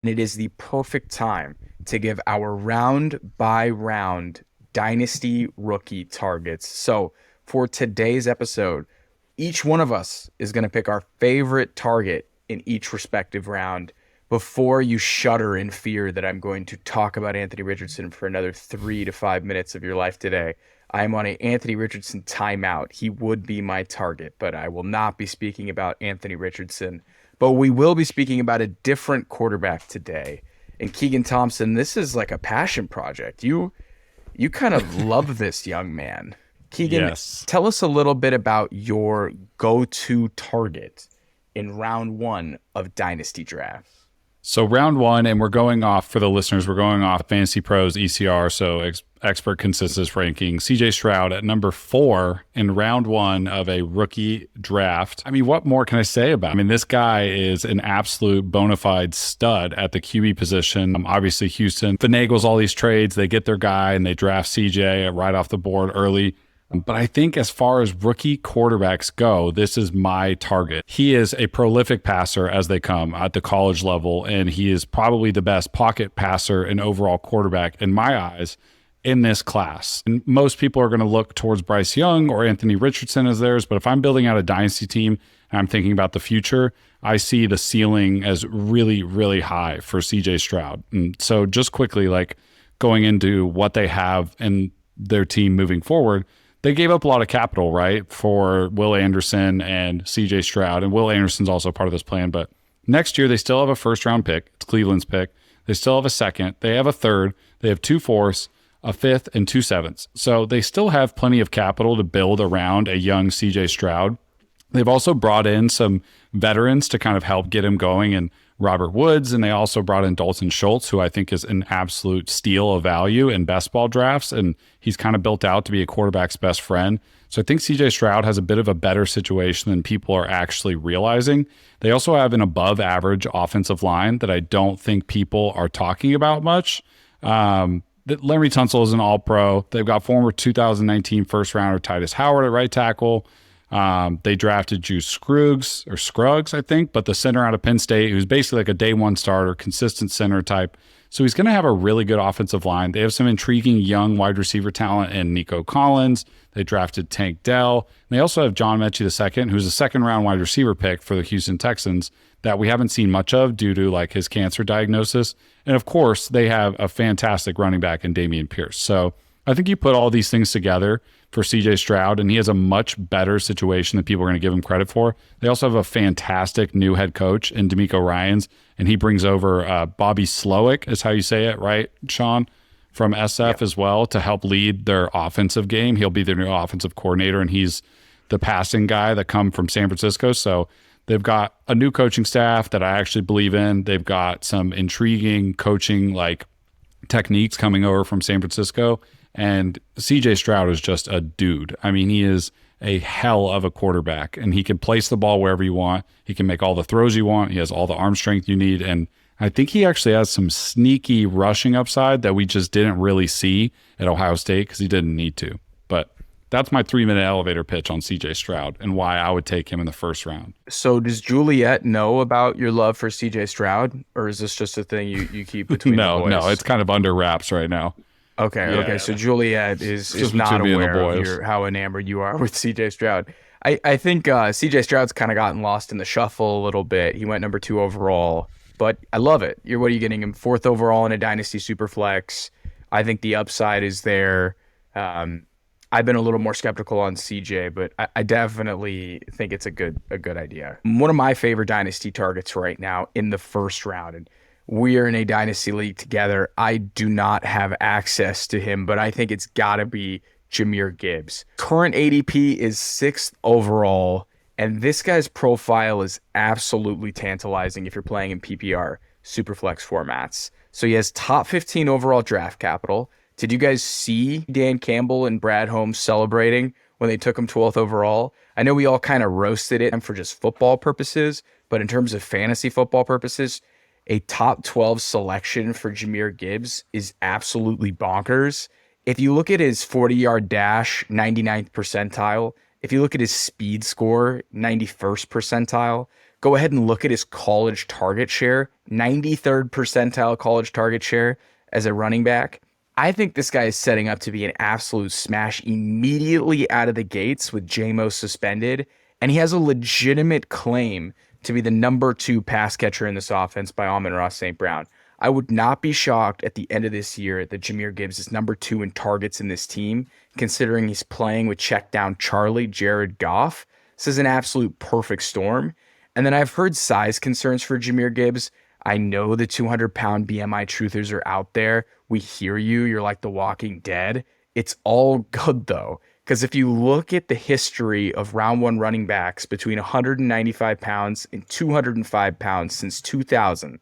and it is the perfect time to give our round by round Dynasty rookie targets. So for today's episode, each one of us is going to pick our favorite target in each respective round. Before you shudder in fear that I'm going to talk about Anthony Richardson for another 3 to 5 minutes of your life today, I am on a Anthony Richardson timeout. He would be my target, but I will not be speaking about Anthony Richardson. But we will be speaking about a different quarterback today. And Keegan Thompson, this is like a passion project. You kind of love this young man. Keegan, Yes. tell us a little bit about your go-to target in round one of Dynasty drafts. So round one, and we're going off, for the listeners, we're going off FantasyPros ECR, so expert consensus ranking. CJ Stroud at number 4 in round one of a rookie draft. I mean, what more can I say about him? I mean, this guy is an absolute bona fide stud at the QB position. Obviously, Houston finagles all these trades. They get their guy, and they draft CJ right off the board early. But I think as far as rookie quarterbacks go, this is my target. He is a prolific passer as they come at the college level, and he is probably the best pocket passer and overall quarterback in my eyes in this class. And most people are going to look towards Bryce Young or Anthony Richardson as theirs, but if I'm building out a dynasty team and I'm thinking about the future, I see the ceiling as really, really high for CJ Stroud. And so just quickly, like going into what they have in their team moving forward, they gave up a lot of capital, right, for Will Anderson and CJ Stroud. And Will Anderson's also part of this plan. But next year, they still have a first-round pick. It's Cleveland's pick. They still have a second. They have a third. They have 2 fourths, a fifth, and 2 sevenths. So they still have plenty of capital to build around a young CJ Stroud. They've also brought in some veterans to kind of help get him going, and Robert Woods, and they also brought in Dalton Schultz, who I think is an absolute steal of value in best ball drafts, and he's kind of built out to be a quarterback's best friend. So I think CJ Stroud has a bit of a better situation than people are actually realizing. They also have an above average offensive line that I don't think people are talking about much. Larry Tunsil is an all-pro. They've got former 2019 first rounder Titus Howard at right tackle. They drafted Juice Scruggs, I think, but the center out of Penn State, who's basically like a day one starter, consistent center type. So he's going to have a really good offensive line. They have some intriguing young wide receiver talent in Nico Collins. They drafted Tank Dell. And they also have John Mechie II, who's a second round wide receiver pick for the Houston Texans that we haven't seen much of due to like his cancer diagnosis. And of course, they have a fantastic running back in Dameon Pierce. So I think you put all these things together for CJ Stroud, and he has a much better situation than people are going to give him credit for. They also have a fantastic new head coach in D'Amico Ryans, and he brings over Bobby Slowick, is how you say it, right, Shaun, from SF as well, to help lead their offensive game. He'll be their new offensive coordinator, and he's the passing guy that come from San Francisco. So they've got a new coaching staff that I actually believe in. They've got some intriguing coaching like techniques coming over from San Francisco. And CJ Stroud is just a dude. I mean, he is a hell of a quarterback, and he can place the ball wherever you want. He can make all the throws you want. He has all the arm strength you need. And I think he actually has some sneaky rushing upside that we just didn't really see at Ohio State because he didn't need to. But that's my 3-minute elevator pitch on CJ Stroud and why I would take him in the first round. So does Juliet know about your love for CJ Stroud, or is this just a thing you keep between the boys? No, it's kind of under wraps right now. Okay. So Juliet is not aware of how enamored you are with CJ Stroud. I think CJ Stroud's kind of gotten lost in the shuffle a little bit. He went number 2 overall, but I love it. What are you getting him? 4th overall in a Dynasty Superflex. I think the upside is there. I've been a little more skeptical on CJ, but I definitely think it's a good idea. One of my favorite Dynasty targets right now in the first round, and we are in a Dynasty league together. I do not have access to him, but I think it's got to be Jahmyr Gibbs. Current ADP is 6th overall, and this guy's profile is absolutely tantalizing if you're playing in PPR Superflex formats. So he has top 15 overall draft capital. Did you guys see Dan Campbell and Brad Holmes celebrating when they took him 12th overall? I know we all kind of roasted it for just football purposes, but in terms of fantasy football purposes, a top 12 selection for Jahmyr Gibbs is absolutely bonkers. If you look at his 40-yard dash, 99th percentile. If you look at his speed score, 91st percentile. Go ahead and look at his college target share, 93rd percentile college target share as a running back. I think this guy is setting up to be an absolute smash immediately out of the gates with JMO suspended, and he has a legitimate claim to be the number 2 pass catcher in this offense by Amon-Ra St. Brown. I would not be shocked at the end of this year that Jahmyr Gibbs is number 2 in targets in this team, considering he's playing with check down Charlie, Jared Goff. This is an absolute perfect storm. And then I've heard size concerns for Jahmyr Gibbs. I know the 200-pound BMI truthers are out there. We hear you. You're like the Walking Dead. It's all good, though, because if you look at the history of round 1 running backs between 195 pounds and 205 pounds since 2000,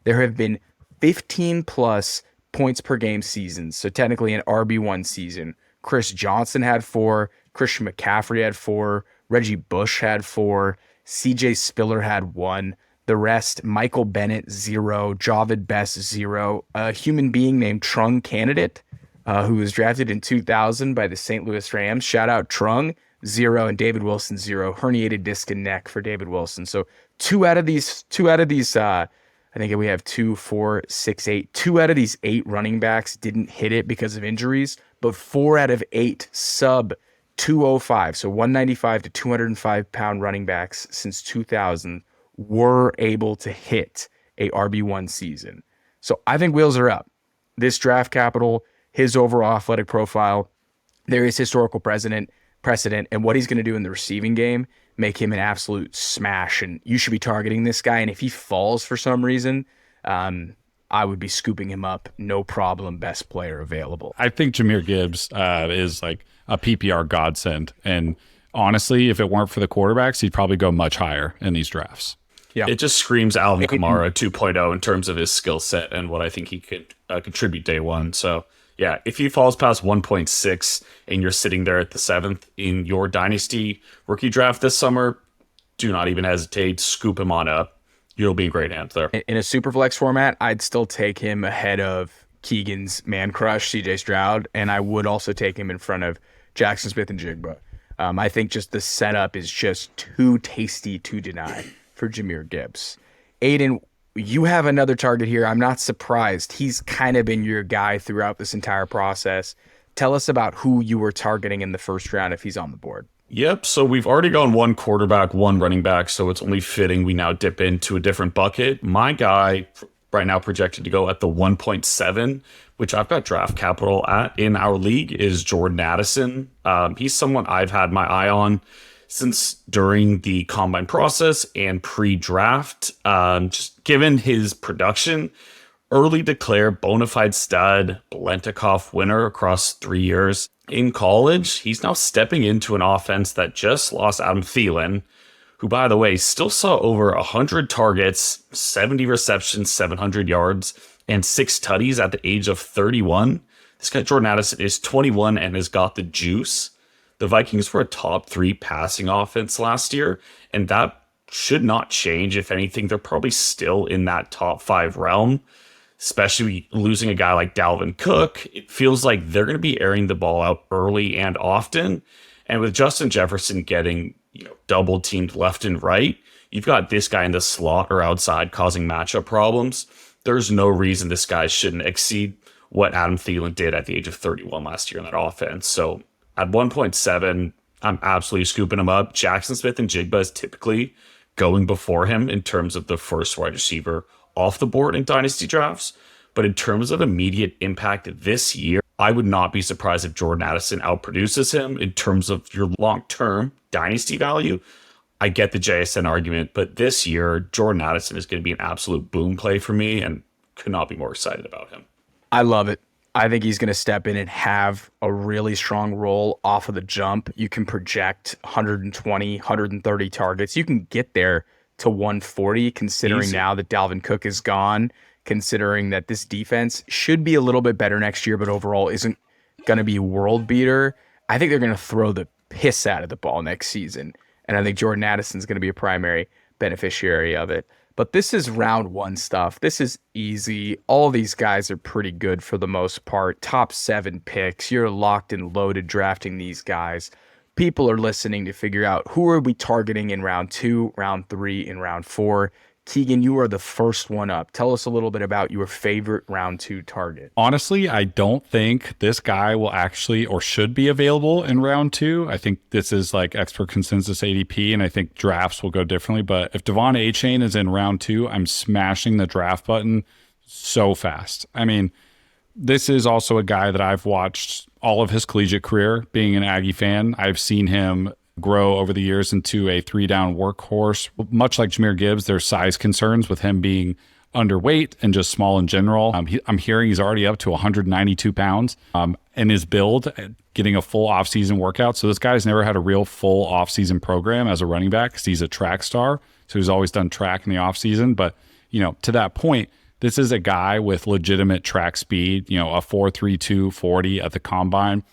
there have been 15-plus points per game seasons, so technically an RB1 season. Chris Johnson had 4, Christian McCaffrey had 4, Reggie Bush had 4, CJ Spiller had 1. The rest, Michael Bennett, 0, Javid Best, 0. A human being named Trung Candidate, who was drafted in 2000 by the St. Louis Rams. Shout out Trung, 0, and David Wilson, 0. Herniated disc and neck for David Wilson. So two out of these, I think we have 2, 4, 6, 8. 2 out of these 8 running backs didn't hit it because of injuries, but 4 out of 8 sub 205, so 195 to 205 pound running backs since 2000 were able to hit a RB1 season. So I think wheels are up. This draft capital, his overall athletic profile, there is historical precedent, and what he's going to do in the receiving game, make him an absolute smash. And you should be targeting this guy. And if he falls for some reason, I would be scooping him up. No problem. Best player available. I think Jahmyr Gibbs is like a PPR godsend. And honestly, if it weren't for the quarterbacks, he'd probably go much higher in these drafts. Yeah, it just screams Alvin Kamara 2.0 in terms of his skill set and what I think he could contribute day one. So yeah, if he falls past 1.6 and you're sitting there at the 7th in your Dynasty rookie draft this summer, do not even hesitate. Scoop him on up. You'll be in great hands there. In a Superflex format, I'd still take him ahead of Keegan's man crush, CJ Stroud, and I would also take him in front of Jackson Smith and Jigba. I think just the setup is just too tasty to deny for Jahmyr Gibbs. Aidan, you have another target here. I'm not surprised. He's kind of been your guy throughout this entire process. Tell us about who you were targeting in the first round if he's on the board. Yep, so we've already gone 1 quarterback, 1 running back, so it's only fitting we now dip into a different bucket. My guy right now projected to go at the 1.7, which I've got draft capital at in our league, is Jordan Addison. He's someone I've had my eye on since during the combine process and pre-draft. Just given his production, early declared bona fide stud, Takeoff winner across 3 years. In college, he's now stepping into an offense that just lost Adam Thielen, who, by the way, still saw over 100 targets, 70 receptions, 700 yards, and 6 tutties at the age of 31. This guy, Jordan Addison, is 21 and has got the juice. The Vikings were a top 3 passing offense last year, and that should not change. If anything, they're probably still in that top 5 realm, especially losing a guy like Dalvin Cook. It feels like they're going to be airing the ball out early and often. And with Justin Jefferson getting double teamed left and right, you've got this guy in the slot or outside causing matchup problems. There's no reason this guy shouldn't exceed what Adam Thielen did at the age of 31 last year in that offense. So at 1.7, I'm absolutely scooping him up. Jackson Smith and Jigba is typically going before him in terms of the first wide receiver off the board in dynasty drafts. But in terms of immediate impact this year, I would not be surprised if Jordan Addison outproduces him in terms of your long-term dynasty value. I get the JSN argument, but this year, Jordan Addison is going to be an absolute boom play for me and could not be more excited about him. I love it. I think he's going to step in and have a really strong role off of the jump. You can project 120, 130 targets. You can get there to 140, considering now that Dalvin Cook is gone, considering that this defense should be a little bit better next year, but overall isn't going to be a world beater. I think they're going to throw the piss out of the ball next season. And I think Jordan Addison's going to be a primary beneficiary of it. But this is round 1 stuff. This is easy. All these guys are pretty good for the most part. Top 7 picks. You're locked and loaded drafting these guys. people are listening to figure out who are we targeting in round 2, round 3, and round 4. Keegan, you are the first one up. Tell us a little bit about your favorite round 2 target. Honestly, I don't think this guy will actually or should be available in round 2. I think this is like expert consensus ADP, and I think drafts will go differently. But if Devon Achane is in round 2, I'm smashing the draft button so fast. I mean, this is also a guy that I've watched all of his collegiate career. Being an Aggie fan, I've seen him grow over the years into a 3-down workhorse. Much like Jamir Gibbs, there's size concerns with him being underweight and just small in general. I'm hearing he's already up to 192 pounds in his build, getting a full offseason workout. So this guy's never had a real full offseason program as a running back because he's a track star. So he's always done track in the offseason. But, to that point, this is a guy with legitimate track speed, a 4.32 40 at the combine.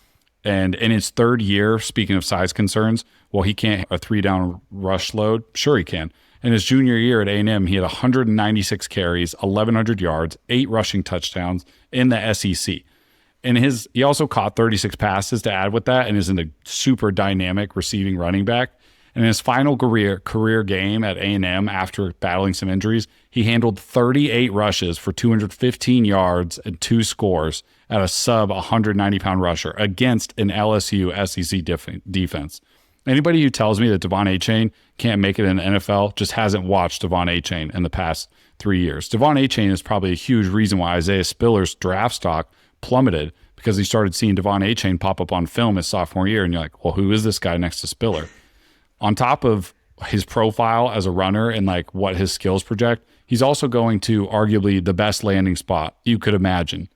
And in his third year, speaking of size concerns, well, he can't a 3-down rush load. Sure he can. In his junior year at A&M, he had 196 carries, 1,100 yards, 8 rushing touchdowns in the SEC. And he also caught 36 passes to add with that and is in a super dynamic receiving running back. And in his final career game at A&M after battling some injuries, he handled 38 rushes for 215 yards and 2 scores at a sub 190-pound rusher against an LSU SEC defense. Anybody who tells me that Devon Achane can't make it in the NFL just hasn't watched Devon Achane in the past 3 years. Devon Achane is probably a huge reason why Isaiah Spiller's draft stock plummeted, because he started seeing Devon Achane pop up on film his sophomore year, and you're like, well, who is this guy next to Spiller? On top of his profile as a runner and like what his skills project, he's also going to arguably the best landing spot you could imagine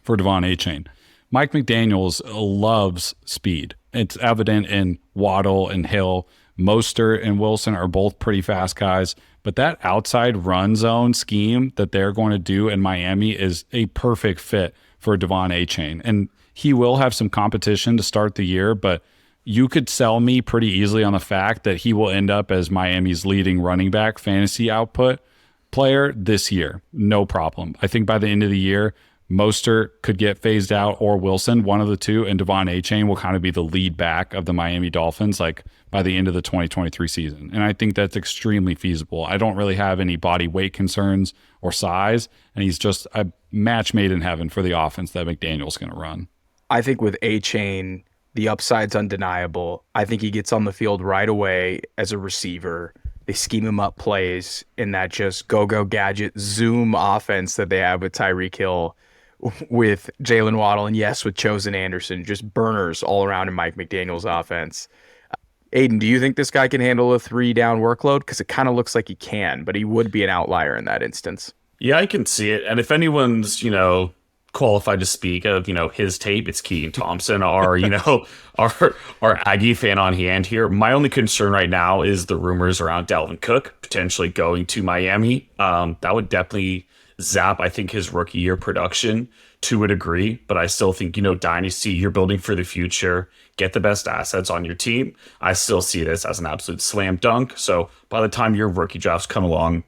for Devon Achane. Mike McDaniels loves speed. It's evident in Waddle and Hill. Mostert and Wilson are both pretty fast guys, but that outside run zone scheme that they're going to do in Miami is a perfect fit for Devon Achane. And he will have some competition to start the year, but you could sell me pretty easily on the fact that he will end up as Miami's leading running back fantasy output player this year. No problem. I think by the end of the year, Mostert could get phased out, or Wilson, one of the two, and Devon Achane will kind of be the lead back of the Miami Dolphins like by the end of the 2023 season. And I think that's extremely feasible. I don't really have any body weight concerns or size, and he's just a match made in heaven for the offense that McDaniel's going to run. I think with Achane, the upside's undeniable. I think he gets on the field right away as a receiver. They scheme him up plays in that just go-go gadget zoom offense that they have with Tyreek Hill, with Jalen Waddle, and yes, with Chosen Anderson, just burners all around in Mike McDaniel's offense. Aidan, do you think this guy can handle a 3-down workload? Because it kind of looks like he can, but he would be an outlier in that instance. Yeah, I can see it. And if anyone's, qualified to speak of, his tape, it's Keegan Thompson, our Aggie fan on hand here. My only concern right now is the rumors around Dalvin Cook potentially going to Miami. That would definitely zap, I think, his rookie year production to a degree, but I still think, Dynasty, you're building for the future, get the best assets on your team. I still see this as an absolute slam dunk. So by the time your rookie drafts come along,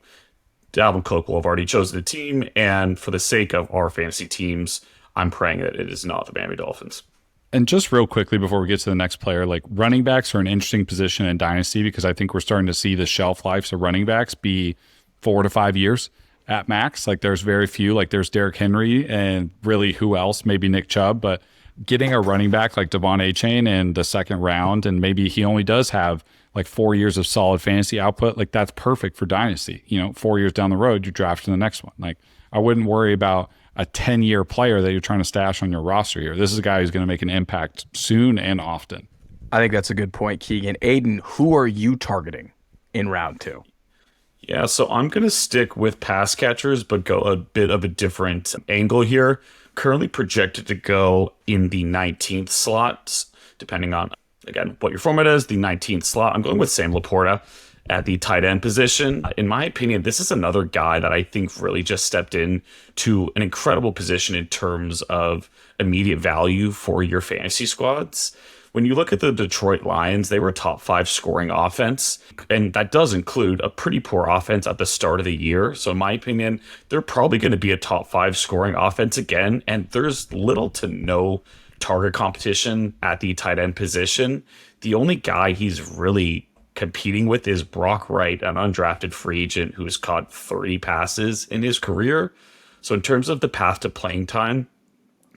Dalvin Cook will have already chosen the team, and for the sake of our fantasy teams, I'm praying that it is not the Miami Dolphins. And just real quickly before we get to the next player, like running backs are an interesting position in Dynasty because I think we're starting to see the shelf lives of running backs be 4 to 5 years at max. Like there's very few, like there's Derrick Henry and really who else? Maybe Nick Chubb, but getting a running back like Devon Achane in the second round, and maybe he only does have like 4 years of solid fantasy output, like that's perfect for Dynasty. 4 years down the road, you draft in the next one. Like I wouldn't worry about a 10-year player that you're trying to stash on your roster here. This is a guy who's going to make an impact soon and often. I think that's a good point, Keegan. Aidan, who are you targeting in round 2? Yeah, so I'm going to stick with pass catchers, but go a bit of a different angle here. Currently projected to go in the 19th slots, depending on, again, what your format is, the 19th slot. I'm going with Sam LaPorta at the tight end position. In my opinion, this is another guy that I think really just stepped in to an incredible position in terms of immediate value for your fantasy squads. When you look at the Detroit Lions, they were a top 5 scoring offense, and that does include a pretty poor offense at the start of the year. So in my opinion, they're probably going to be a top 5 scoring offense again, and there's little to no target competition at the tight end position, the only guy he's really competing with is Brock Wright, an undrafted free agent who's caught 30 passes in his career. So in terms of the path to playing time,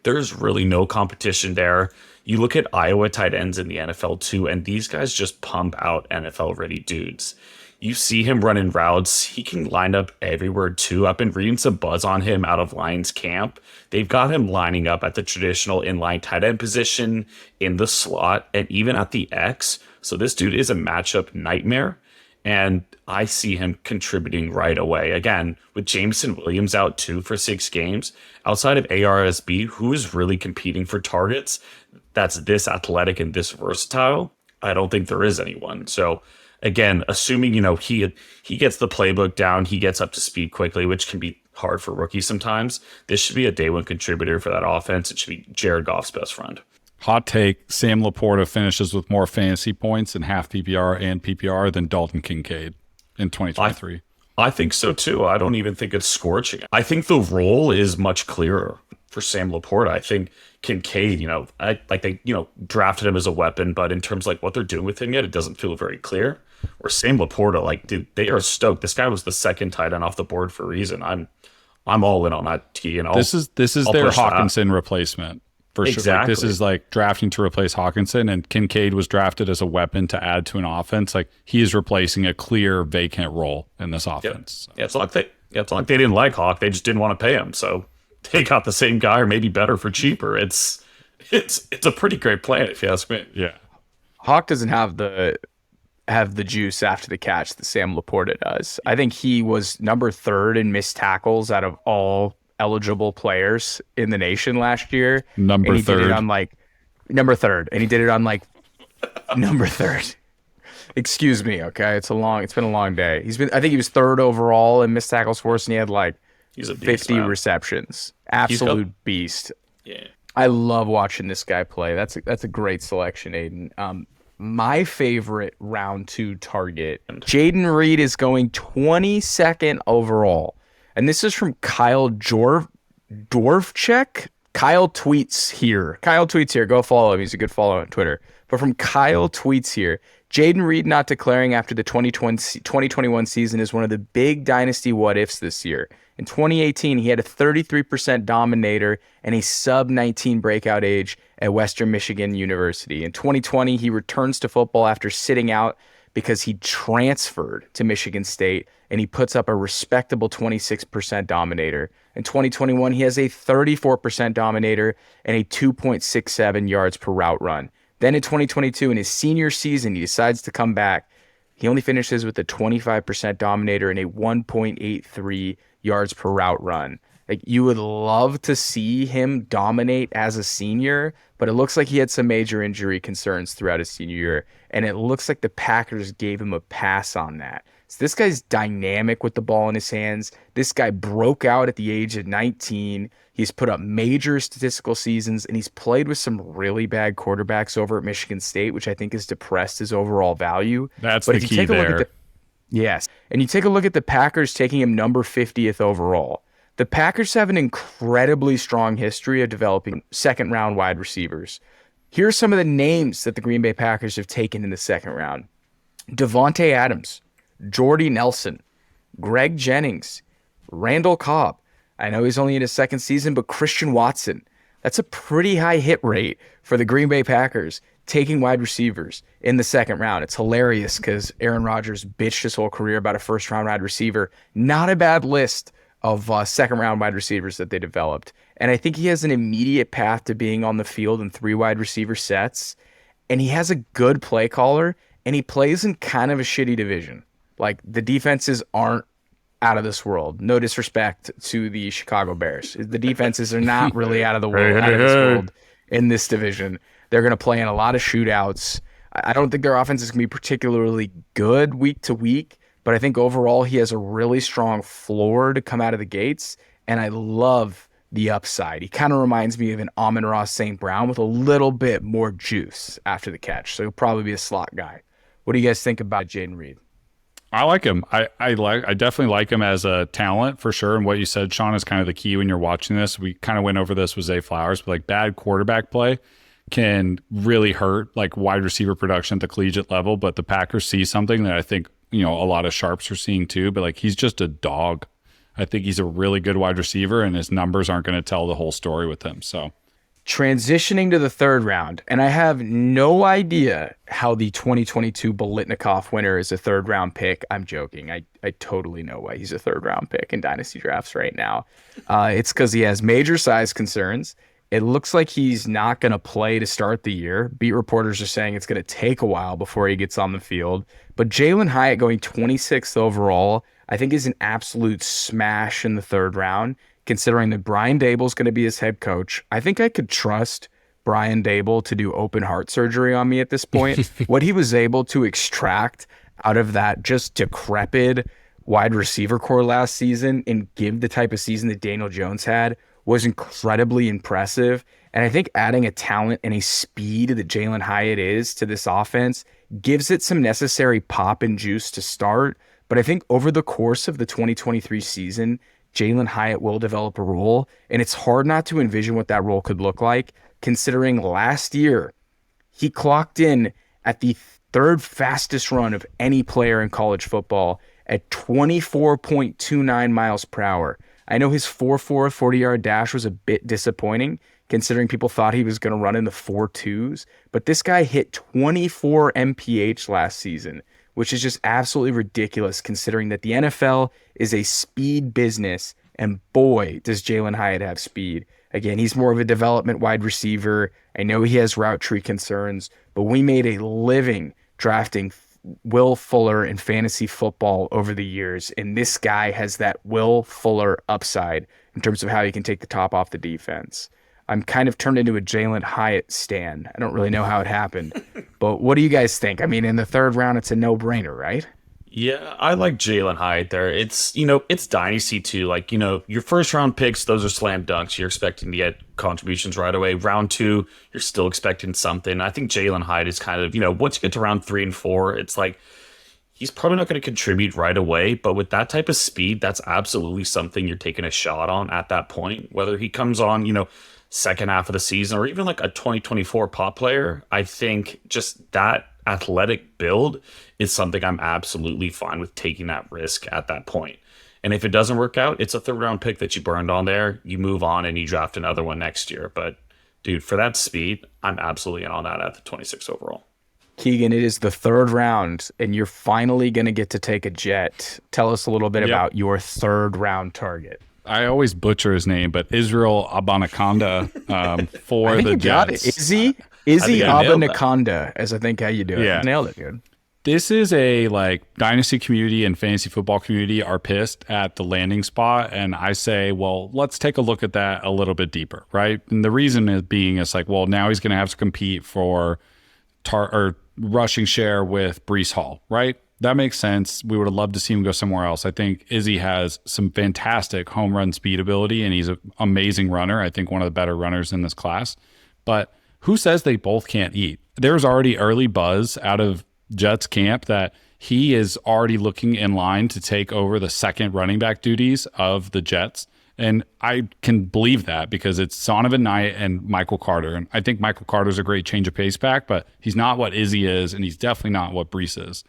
there's really no competition there. You look at Iowa tight ends in the NFL too, and these guys just pump out NFL-ready dudes. You see him running routes. He can line up everywhere too. I've been reading some buzz on him out of Lions camp. They've got him lining up at the traditional inline tight end position, in the slot, and even at the X. So this dude is a matchup nightmare, and I see him contributing right away. Again, with Jameson Williams out too for 6 games, outside of ARSB, who is really competing for targets that's this athletic and this versatile? I don't think there is anyone. So again, assuming, he gets the playbook down, he gets up to speed quickly, which can be hard for rookies sometimes, this should be a day one contributor for that offense. It should be Jared Goff's best friend. Hot take, Sam LaPorta finishes with more fantasy points in half PPR and PPR than Dalton Kincaid in 2023. I think so too. I don't even think it's scorching. I think the role is much clearer for Sam LaPorta. I think Kincaid, they drafted him as a weapon, but in terms of what they're doing with him yet, it doesn't feel very clear. Or Sam LaPorta, dude, they are stoked. This guy was the second tight end off the board for a reason. I'm all in on that T. This is their Hawkinson replacement. For sure. Exactly. This is drafting to replace Hawkinson, and Kincaid was drafted as a weapon to add to an offense. He is replacing a clear vacant role in this offense. Yeah, it's like they didn't like Hawk. They just didn't want to pay him. So they got the same guy or maybe better for cheaper. It's a pretty great plan if you ask me. Yeah. Hawk doesn't have the juice after the catch that Sam LaPorta does. I think he was number 3rd in missed tackles out of all eligible players in the nation last year. Number 3rd. Did it on number 3rd, and he did it on number 3rd. Excuse me, okay? It's been a long day. I think he was 3rd overall in missed tackles for us, and he had he's a beast, 50 receptions. Absolute beast. Yeah. I love watching this guy play. That's a great selection, Aidan. My favorite round 2 target, Jaden Reed, is going 22nd overall. And this is from Kyle Dwarfcheck. Kyle tweets here. Go follow him. He's a good follow on Twitter. But from Kyle tweets here, Jaden Reed not declaring after the 2021 season is one of the big dynasty what-ifs this year. In 2018, he had a 33% dominator and a sub-19 breakout age at Western Michigan University. In 2020, he returns to football after sitting out because he transferred to Michigan State, and he puts up a respectable 26% dominator. In 2021, he has a 34% dominator and a 2.67 yards per route run. Then in 2022, in his senior season, he decides to come back. He only finishes with a 25% dominator and a 1.83 yards per route run. You would love to see him dominate as a senior, but it looks like he had some major injury concerns throughout his senior year, and it looks like the Packers gave him a pass on that. So this guy's dynamic with the ball in his hands. This guy broke out at the age of 19. He's put up major statistical seasons, and he's played with some really bad quarterbacks over at Michigan State, which I think has depressed his overall value. That's the key there. Yes, and you take a look at the Packers taking him number 50th overall. The Packers have an incredibly strong history of developing second-round wide receivers. Here are some of the names that the Green Bay Packers have taken in the second round. Devontae Adams, Jordy Nelson, Greg Jennings, Randall Cobb. I know he's only in his second season, but Christian Watson. That's a pretty high hit rate for the Green Bay Packers taking wide receivers in the second round. It's hilarious because Aaron Rodgers bitched his whole career about a first-round wide receiver. Not a bad list of second-round wide receivers that they developed. And I think he has an immediate path to being on the field in 3 wide receiver sets. And he has a good play caller, and he plays in kind of a shitty division. The defenses aren't out of this world. No disrespect to the Chicago Bears. The defenses are not really out of the world in this division. They're going to play in a lot of shootouts. I don't think their offense is going to be particularly good week to week, but I think overall he has a really strong floor to come out of the gates, and I love the upside. He kind of reminds me of an Amon-Ra St. Brown with a little bit more juice after the catch, so he'll probably be a slot guy. What do you guys think about Jaden Reed? I like him. I definitely like him as a talent for sure. And what you said, Shaun, is kind of the key when you're watching this. We kind of went over this with Zay Flowers, but bad quarterback play. can really hurt like wide receiver production at the collegiate level. But the Packers see something that I think, a lot of sharps are seeing too. But like, he's just a dog. I think he's a really good wide receiver, and his numbers aren't going to tell the whole story with him. So transitioning to the third round, and I have no idea how the 2022 Bolitnikoff winner is a third round pick. I'm joking. I totally know why he's a third round pick in dynasty drafts right now. It's because he has major size concerns. It looks like he's not going to play to start the year. Beat reporters are saying it's going to take a while before he gets on the field. But Jalen Hyatt going 26th overall, I think is an absolute smash in the third round. Considering that Brian Daboll is going to be his head coach, I think I could trust Brian Daboll to do open heart surgery on me at this point. What he was able to extract out of that just decrepit wide receiver core last season and give the type of season that Daniel Jones had was incredibly impressive. And I think adding a talent and a speed that Jalen Hyatt is to this offense gives it some necessary pop and juice to start. But I think over the course of the 2023 season, Jalen Hyatt will develop a role, and it's hard not to envision what that role could look like, considering last year he clocked in at the third fastest run of any player in college football at 24.29 miles per hour. I know his 4.4 40-yard dash was a bit disappointing, considering people thought he was going to run in the 4.2s, but this guy hit 24 mph last season, which is just absolutely ridiculous considering that the NFL is a speed business, and boy, does Jalen Hyatt have speed. Again, he's more of a development wide receiver. I know he has route tree concerns, but we made a living drafting Will Fuller in fantasy football over the years, and this guy has that Will Fuller upside in terms of how he can take the top off the defense. I'm kind of turned into a Jalen Hyatt stan. I don't really know how it happened, but what do you guys think? I mean, in the third round, it's a no-brainer, right? Yeah, I like Jalen Hyatt there. It's, it's dynasty too. Like, your first round picks, those are slam dunks. You're expecting to get contributions right away. Round 2, you're still expecting something. I think Jalen Hyatt is kind of, once you get to round 3 and 4, it's like, he's probably not going to contribute right away, but with that type of speed, that's absolutely something you're taking a shot on at that point. Whether he comes on, second half of the season or even like a 2024 pop player, I think just that athletic build is something I'm absolutely fine with taking that risk at that point. And if it doesn't work out, it's a third round pick that you burned on there. You move on and you draft another one next year. But dude, for that speed, I'm absolutely in on that at the 26 overall. Keegan, it is the third round, and you're finally going to get to take a Jet. Tell us a little bit about your third round target. I always butcher his name, but Israel Abanikanda for I think the you got Jets. it. Izzy Abanikanda, as I think how you do it. Yeah. Nailed it, dude. This is a dynasty community and fantasy football community are pissed at the landing spot. And I say, well, let's take a look at that a little bit deeper, right? And the reason is now he's going to have to compete for rushing share with Breece Hall, right? That makes sense. We would have loved to see him go somewhere else. I think Izzy has some fantastic home run speed ability, and he's an amazing runner. I think one of the better runners in this class. But who says they both can't eat? There's already early buzz out of Jets camp that he is already looking in line to take over the second running back duties of the Jets. And I can believe that because it's Zonovan Knight and Michael Carter. And I think Michael Carter's a great change of pace back, but he's not what Izzy is, and he's definitely not what Breece is.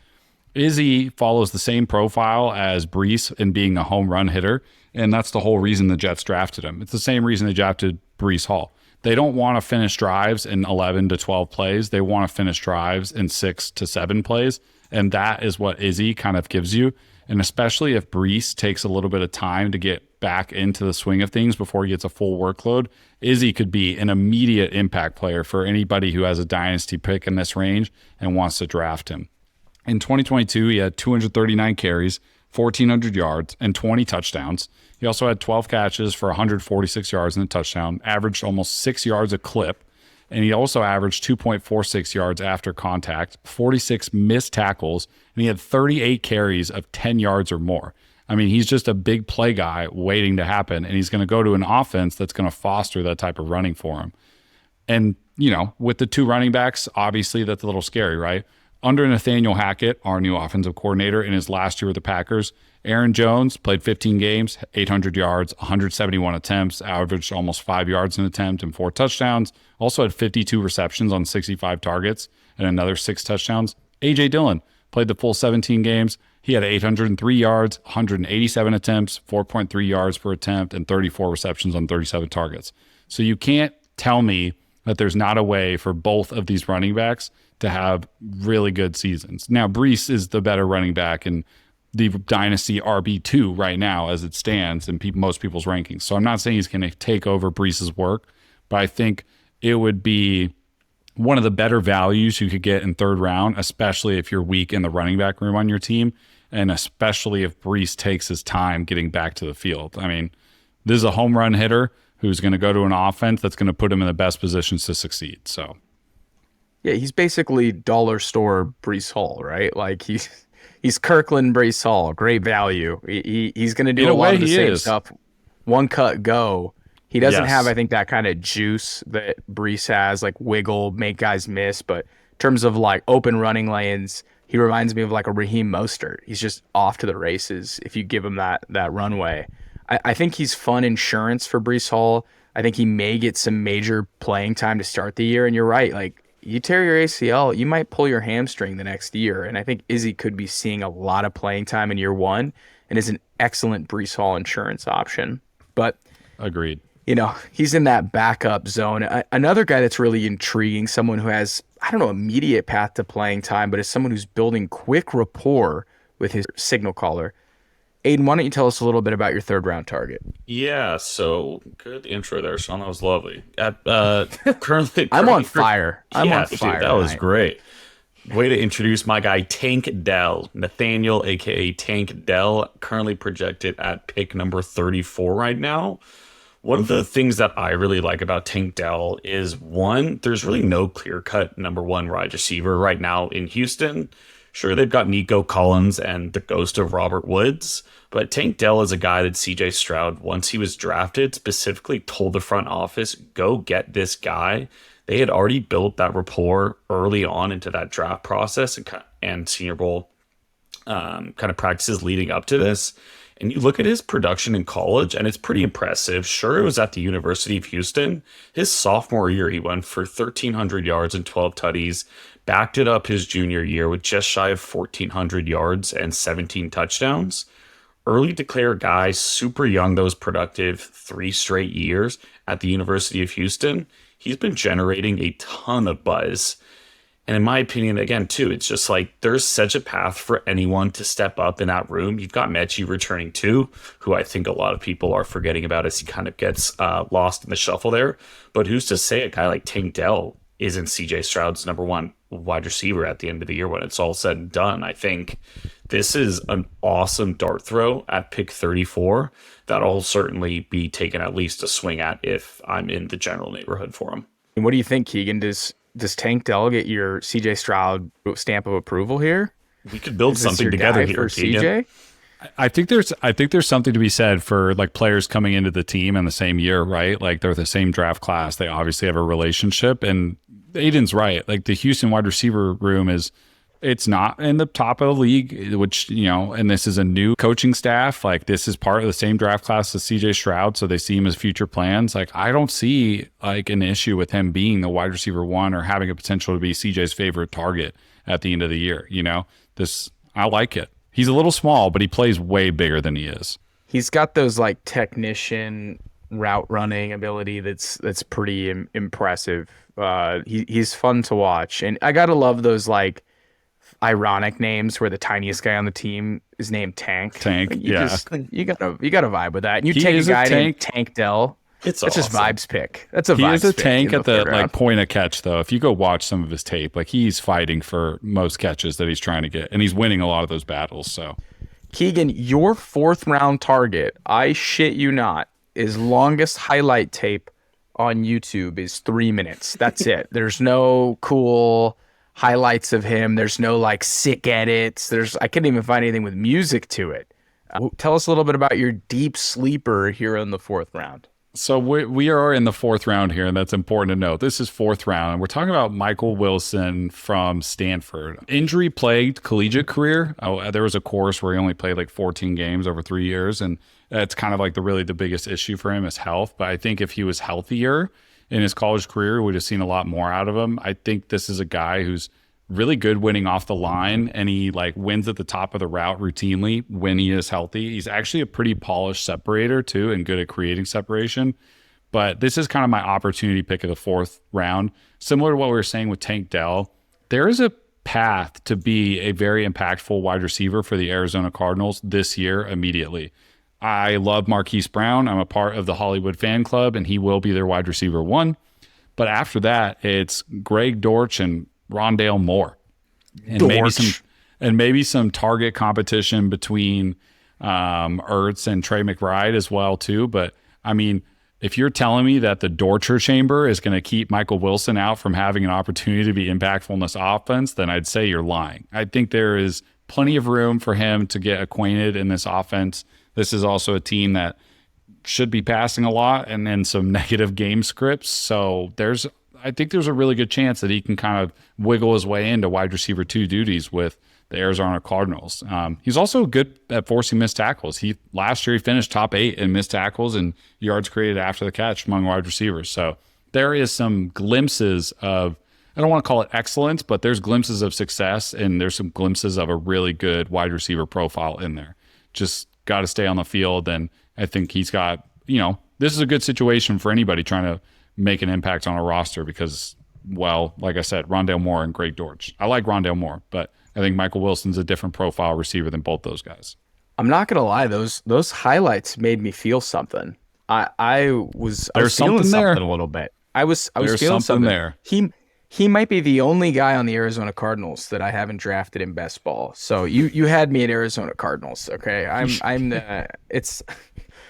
Izzy follows the same profile as Breece in being a home run hitter, and that's the whole reason the Jets drafted him. It's the same reason they drafted Breece Hall. They don't want to finish drives in 11 to 12 plays. They want to finish drives in 6 to 7 plays, and that is what Izzy kind of gives you. And especially if Breece takes a little bit of time to get back into the swing of things before he gets a full workload, Izzy could be an immediate impact player for anybody who has a dynasty pick in this range and wants to draft him. In 2022, he had 239 carries, 1,400 yards, and 20 touchdowns. He also had 12 catches for 146 yards and a touchdown, averaged almost 6 yards a clip, and he also averaged 2.46 yards after contact, 46 missed tackles, and he had 38 carries of 10 yards or more. I mean, he's just a big play guy waiting to happen, and he's going to go to an offense that's going to foster that type of running for him. And, with the two running backs, obviously that's a little scary, right? Under Nathaniel Hackett, our new offensive coordinator in his last year with the Packers, Aaron Jones played 15 games, 800 yards, 171 attempts, averaged almost 5 yards an attempt and 4 touchdowns. Also had 52 receptions on 65 targets and another 6 touchdowns. A.J. Dillon played the full 17 games. He had 803 yards, 187 attempts, 4.3 yards per attempt, and 34 receptions on 37 targets. So you can't tell me that there's not a way for both of these running backs to have really good seasons. Now, Breece is the better running back in the Dynasty RB2 right now as it stands in most people's rankings. So I'm not saying he's going to take over Breece's work, but I think it would be one of the better values you could get in third round, especially if you're weak in the running back room on your team, and especially if Breece takes his time getting back to the field. I mean, this is a home run hitter who's going to go to an offense that's going to put him in the best positions to succeed. So, yeah, he's basically dollar store Breece Hall, right? Like he's Kirkland Breece Hall, great value. He's going to do a lot of the same stuff. One cut, go. He doesn't have, I think, that kind of juice that Breece has, like wiggle, make guys miss. But in terms of like open running lanes, he reminds me of like a Raheem Mostert. He's just off to the races if you give him that runway. I think he's fun insurance for Breece Hall. I think he may get some major playing time to start the year. And you're right, like you tear your ACL, you might pull your hamstring the next year. And I think Izzy could be seeing a lot of playing time in year one and is an excellent Breece Hall insurance option. But agreed. You know, he's in that backup zone. Another guy that's really intriguing, someone who has, I don't know, immediate path to playing time, but is someone who's building quick rapport with his signal caller. Aidan, why don't you tell us a little bit about your third round target? Yeah, so good intro there, Shaun. That was lovely. Currently, I'm on fire. I'm on dude, fire. That was great. Way to introduce my guy, Tank Dell. Nathaniel, a.k.a. Tank Dell, currently projected at pick number 34 right now. One of the things that I really like about Tank Dell is, one, there's really no clear-cut number one wide receiver right now in Houston. Sure, they've got Nico Collins and the ghost of Robert Woods, but Tank Dell is a guy that CJ Stroud, once he was drafted, specifically told the front office, go get this guy. They had already built that rapport early on into that draft process and Senior Bowl kind of practices leading up to this. And you look at his production in college, and it's pretty impressive. Sure, it was at the University of Houston. His sophomore year, he went for 1,300 yards and 12 tutties, backed it up his junior year with just shy of 1,400 yards and 17 touchdowns. Early declared guy, super young, those productive 3 straight years at the University of Houston. He's been generating a ton of buzz. And in my opinion, again, too, it's just like there's such a path for anyone to step up in that room. You've got Mechie returning too, who I think a lot of people are forgetting about as he kind of gets lost in the shuffle there. But who's to say a guy like Tank Dell isn't CJ Stroud's number one wide receiver at the end of the year when it's all said and done? I think this is an awesome dart throw at pick 34 that I'll certainly be taking at least a swing at if I'm in the general neighborhood for him. And what do you think, Keegan? Does Tank Dell get your CJ Stroud stamp of approval here? We could build something together here, CJ. I think there's something to be said for like players coming into the team in the same year, right? Like they're the same draft class. They obviously have a relationship. And Aidan's right. Like the Houston wide receiver room it's not in the top of the league, which, you know, and this is a new coaching staff. Like this is part of the same draft class as CJ Stroud. So they see him as future plans. Like I don't see like an issue with him being the wide receiver one or having a potential to be CJ's favorite target at the end of the year. You know, I like it. He's a little small, but he plays way bigger than he is. He's got those like technician route running ability that's pretty impressive. He's fun to watch. And I got to love those like ironic names where the tiniest guy on the team is named Tank. Like you gotta vibe with that. And you take a guy named Tank Dell. That's awesome. Just vibes pick. That's a vibes pick. He is a tank at the like point of catch though. If you go watch some of his tape, like he's fighting for most catches that he's trying to get, and he's winning a lot of those battles. So Keegan, your 4th round target, I shit you not, is longest highlight tape on YouTube is 3 minutes. That's it. There's no cool highlights of him. There's no like sick edits. I couldn't even find anything with music to it. Tell us a little bit about your deep sleeper here in the 4th round. So we are in the 4th round here, and that's important to note. This is 4th round, and we're talking about Michael Wilson from Stanford. Injury-plagued collegiate career. There was a course where he only played like 14 games over 3 years, and that's kind of like the biggest issue for him is health. But I think if he was healthier in his college career, we'd have seen a lot more out of him. I think this is a guy who's really good winning off the line, and he like wins at the top of the route routinely when he is healthy. He's actually a pretty polished separator too, and good at creating separation. But this is kind of my opportunity pick of the 4th round. Similar to what we were saying with Tank Dell, there is a path to be a very impactful wide receiver for the Arizona Cardinals this year immediately. I love Marquise Brown. I'm a part of the Hollywood fan club, and he will be their wide receiver 1. But after that, it's Greg Dortch and Rondale Moore, and maybe some target competition between Ertz and Trey McBride as well too. But I mean, if you're telling me that the Dortcher chamber is going to keep Michael Wilson out from having an opportunity to be impactful in this offense, then I'd say you're lying. I think there is plenty of room for him to get acquainted in this offense. This is also a team that should be passing a lot and then some negative game scripts. So I think there's a really good chance that he can kind of wiggle his way into wide receiver 2 duties with the Arizona Cardinals. He's also good at forcing missed tackles. Last year he finished top 8 in missed tackles and yards created after the catch among wide receivers. So there is some glimpses of, I don't want to call it excellence, but there's glimpses of success, and there's some glimpses of a really good wide receiver profile in there. Just got to stay on the field, and I think he's got, this is a good situation for anybody trying to make an impact on a roster because, well, like I said, Rondale Moore and Greg Dortch. I like Rondale Moore, but I think Michael Wilson's a different profile receiver than both those guys. I'm not gonna lie; those highlights made me feel something. I was feeling something a little bit. I was feeling something there. He might be the only guy on the Arizona Cardinals that I haven't drafted in best ball. So you had me at Arizona Cardinals. Okay,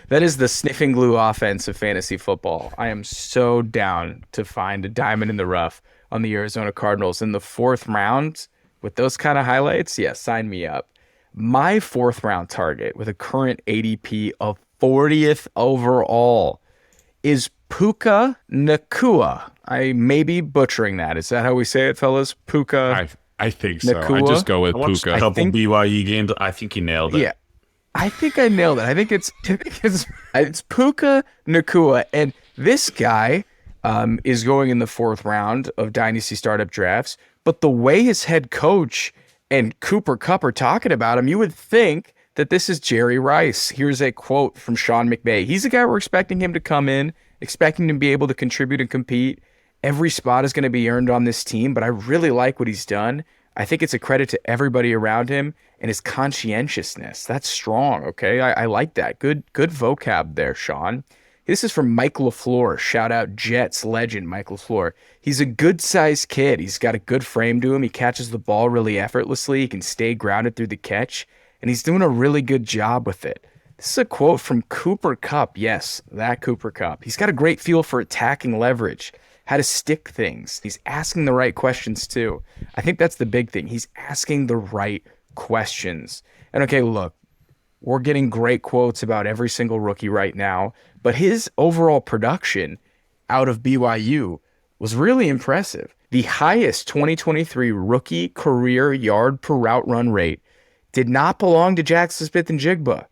that is the sniffing glue offense of fantasy football. I am so down to find a diamond in the rough on the Arizona Cardinals in the 4th round with those kind of highlights. Yeah, sign me up. My 4th round target with a current ADP of 40th overall is Puka Nakua. I may be butchering that. Is that how we say it, fellas? Puka. I think so. Nakua? I just go with Puka. A couple BYU games. I think you nailed it. Yeah. I think I nailed it. I think it's Puka Nakua, and this guy is going in the 4th round of Dynasty startup drafts. But the way his head coach and Cooper Kupp are talking about him, you would think that this is Jerry Rice. Here's a quote from Sean McVay. He's a guy we're expecting him to come in, expecting to be able to contribute and compete. Every spot is going to be earned on this team, but I really like what he's done. I think it's a credit to everybody around him and his conscientiousness. That's strong, okay? I like that. Good vocab there, Shaun. This is from Mike LaFleur. Shout out Jets legend Mike LaFleur. He's a good-sized kid. He's got a good frame to him. He catches the ball really effortlessly. He can stay grounded through the catch, and he's doing a really good job with it. This is a quote from Cooper Kupp. Yes, that Cooper Kupp. He's got a great feel for attacking leverage, how to stick things. He's asking the right questions too. I think that's the big thing. He's asking the right questions. And okay, look, we're getting great quotes about every single rookie right now, but his overall production out of BYU was really impressive. The highest 2023 rookie career yard per route run rate did not belong to Jackson Smith-Njigba.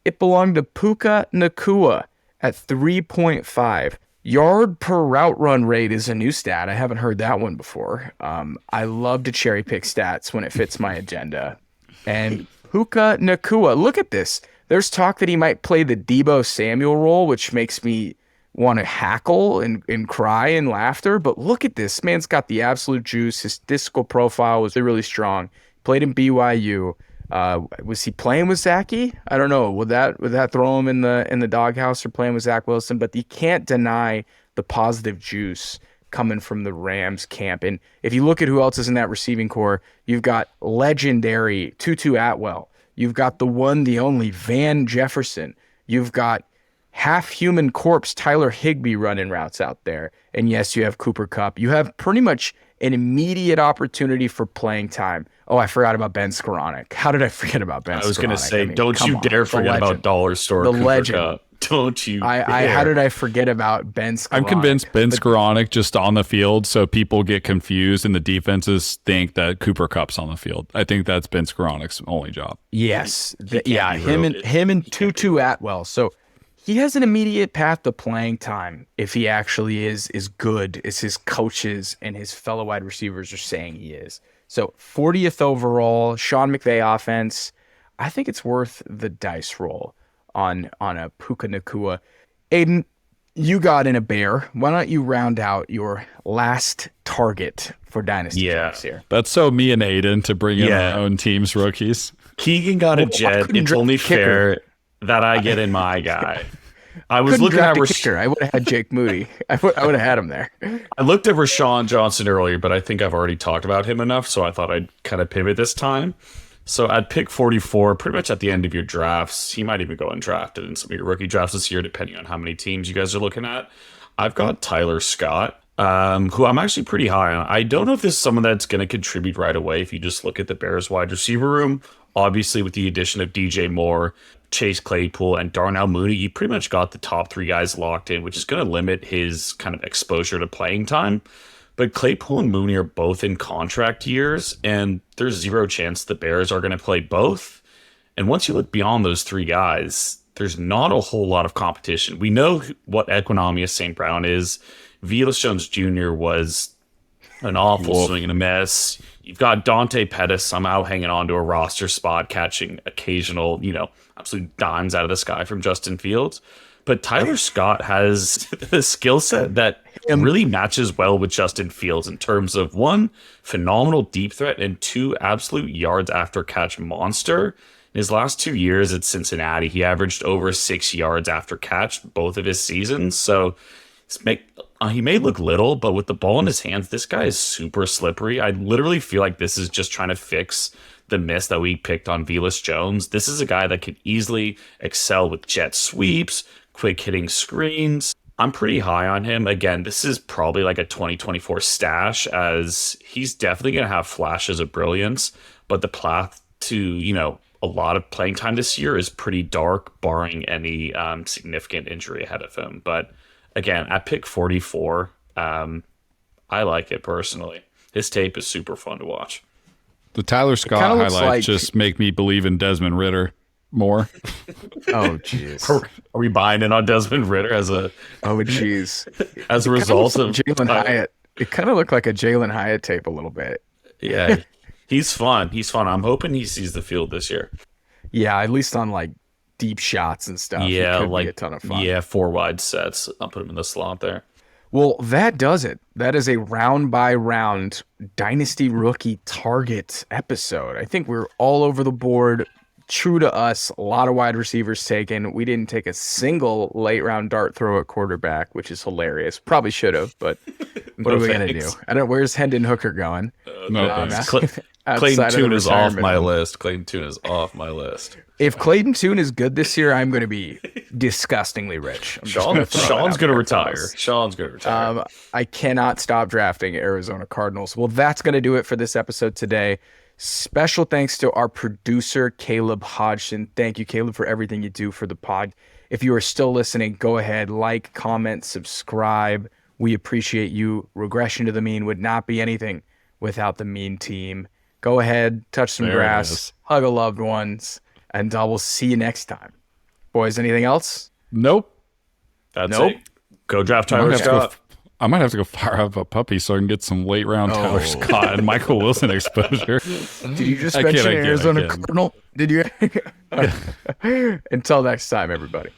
It belonged to Puka Nakua at 3.5. Yard per route run rate is a new stat. I haven't heard that one before. I love to cherry pick stats when it fits my agenda. And Puka Nakua, look at this. There's talk that he might play the Deebo Samuel role, which makes me want to hackle and cry in laughter. But look at this. Man's got the absolute juice. His statistical profile was really strong. Played in BYU. Was he playing with Zachy? I don't know. Would that throw him in the doghouse for playing with Zach Wilson? But you can't deny the positive juice coming from the Rams camp. And if you look at who else is in that receiving core, you've got legendary Tutu Atwell. You've got the one, the only Van Jefferson. You've got half human corpse Tyler Higbee running routes out there. And yes, you have Cooper Kupp. You have pretty much an immediate opportunity for playing time. Oh, I forgot about Ben Skoranek. How did I forget about Ben Skoranek? I was going to say, don't you dare forget about Dollar Store the Cooper legend. Kupp. Don't you? How did I forget about Ben Skoranek? I'm convinced Ben Skoranek just on the field, so people get confused and the defenses think that Cooper Kupp's on the field. I think that's Ben Skoranek's only job. Yes, him and Tutu Atwell. So he has an immediate path to playing time if he actually is as good as his coaches and his fellow wide receivers are saying he is. So 40th overall, Sean McVay offense. I think it's worth the dice roll on a Puka Nakua. Aidan, you got in a bear. Why don't you round out your last target for Dynasty Drafts here? That's so me and Aidan to bring in our own team's rookies. Keegan got a Jet. It's only fair that I get in my guy. I was looking at kicker. I would have had Jake Moody. I would have had him there. I looked at Rashawn Johnson earlier, but I think I've already talked about him enough, so I thought I'd kind of pivot this time. So at pick 44, pretty much at the end of your drafts, he might even go undrafted in some of your rookie drafts this year, depending on how many teams you guys are looking at. I've got Tyler Scott, who I'm actually pretty high on. I don't know if this is someone that's going to contribute right away if you just look at the Bears wide receiver room. Obviously, with the addition of DJ Moore, Chase Claypool, and Darnell Mooney, you pretty much got the top three guys locked in, which is going to limit his kind of exposure to playing time. But Claypool and Mooney are both in contract years, and there's zero chance the Bears are going to play both. And once you look beyond those three guys, there's not a whole lot of competition. We know what Equanimeous St. Brown is. Velus Jones Jr. was an awful swing and a mess. You've got Dante Pettis somehow hanging on to a roster spot, catching occasional, absolute dimes out of the sky from Justin Fields. But Tyler Scott has a skill set that really matches well with Justin Fields in terms of, one, phenomenal deep threat, and two, absolute yards after catch monster. In his last 2 years at Cincinnati, he averaged over 6 yards after catch both of his seasons. So he may look little, but with the ball in his hands, this guy is super slippery. I literally feel like this is just trying to fix the miss that we picked on Velus Jones. This is a guy that could easily excel with jet sweeps, quick hitting screens. I'm pretty high on him. Again, this is probably like a 2024 stash, as he's definitely going to have flashes of brilliance, but the path to, a lot of playing time this year is pretty dark, barring any significant injury ahead of him. But again, at pick 44, I like it personally. His tape is super fun to watch. The Tyler Scott highlights just make me believe in Desmond Ridder more. Oh, jeez. Are we buying in on Desmond Ridder as a... Oh, jeez. As a result of... Jalen Hyatt. It kind of looked like a Jalen Hyatt tape a little bit. Yeah, he's fun. I'm hoping he sees the field this year. Yeah, at least on like deep shots and stuff. Yeah, like be a ton of fun. Yeah, 4 wide sets. I'll put him in the slot there. Well, that does it. That is a round by round Dynasty Rookie Target episode. I think we're all over the board. True to us, a lot of wide receivers taken. We didn't take a single late round dart throw at quarterback, which is hilarious. Probably should have, but what are we going to do? I don't know. Where's Hendon Hooker going? Clayton Tune is off my list. If Clayton Tune is good this year, I'm going to be disgustingly rich. Sean's going to retire. I cannot stop drafting Arizona Cardinals. Well, that's going to do it for this episode today. Special thanks to our producer, Caleb Hodgson. Thank you, Caleb, for everything you do for the pod. If you are still listening, go ahead, like, comment, subscribe. We appreciate you. Regression to the mean would not be anything without the mean team. Go ahead, touch some grass, hug a loved ones, and we'll see you next time. Boys, anything else? Nope. That's it. Go draft Tyler Scott. I might have to go fire up a puppy so I can get some late round Tyler Scott and Michael Wilson exposure. Did you just mention Arizona Cardinal? Did you? Until next time, everybody.